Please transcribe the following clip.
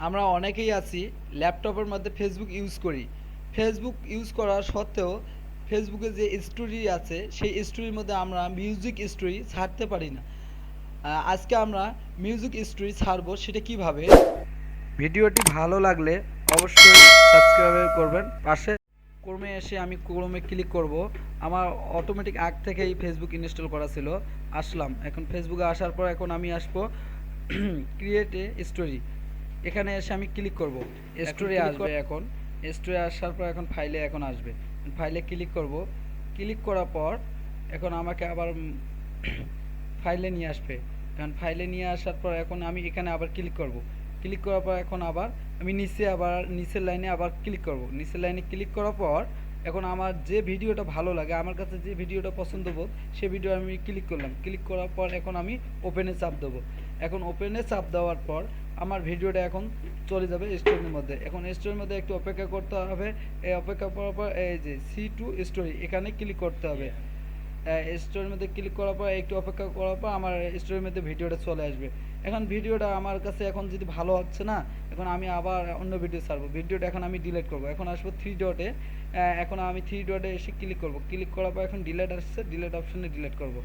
আমরা অনেকেই আছি ল্যাপটপের মধ্যে ফেসবুক ইউজ করি। ফেসবুক ইউজ করা সত্ত্বেও ফেসবুকে যে স্টোরি আছে সেই স্টোরির মধ্যে আমরা মিউজিক স্টোরি ছাড়তে পারি না। আজকে আমরা মিউজিক স্টোরি ছাড়বো, সেটা কিভাবে। ভিডিওটি ভালো লাগলে অবশ্যই সাবস্ক্রাইব করবেন। পাশে ক্রোমে এসে আমি ক্রোমে ক্লিক করব। আমার অটোমেটিক আগ থেকেই ফেসবুক ইনস্টল করা ছিল। আসলাম, এখন ফেসবুকে আসার পর এখন আমি আসবো ক্রিয়েট এ স্টোরি। এখানে এসে আমি ক্লিক করব। স্টোরি আসবে, এখন স্টোরি আসার পর এখন ফাইলে এখন আসবে। ফাইলে ক্লিক করব। ক্লিক করার পর এখন আমাকে আবার ফাইলে নিয়ে আসবে। এখন ফাইলে নিয়ে আসার পর এখন আমি এখানে আবার ক্লিক করব। ক্লিক করার পর এখন আবার আমি নিচের লাইনে আবার ক্লিক করব। নিচের লাইনে ক্লিক করার পর এখন আমার যে ভিডিওটা ভালো লাগে, আমার কাছে যে ভিডিওটা পছন্দ বোধ, সেই ভিডিও আমি ক্লিক করলাম। ক্লিক করার পর এখন আমি ওপেনে চাপ দেবো। এখন ওপেনে চাপ দেওয়ার পর আমার ভিডিওটা এখন চলে যাবে স্টোরির মধ্যে। এখন স্টোরির মধ্যে একটু অপেক্ষা করতে হবে। এই অপেক্ষা করার পর এই যে সি টু স্টোরি এখানে ক্লিক করতে হবে। স্টোরির মধ্যে ক্লিক করার পর একটু অপেক্ষা করার পর আমার স্টোরির মধ্যে ভিডিওটা চলে আসবে। এখন ভিডিওটা আমার কাছে এখন যদি ভালো হচ্ছে না, এখন আমি আবার অন্য ভিডিও ছাড়বো। ভিডিওটা এখন আমি ডিলিট করব। এখন আসবো থ্রি ডটে। এখন আমি থ্রি ডটে এসে ক্লিক করব। ক্লিক করার পর এখন ডিলিট আসছে, ডিলিট অপশনে ডিলিট করব।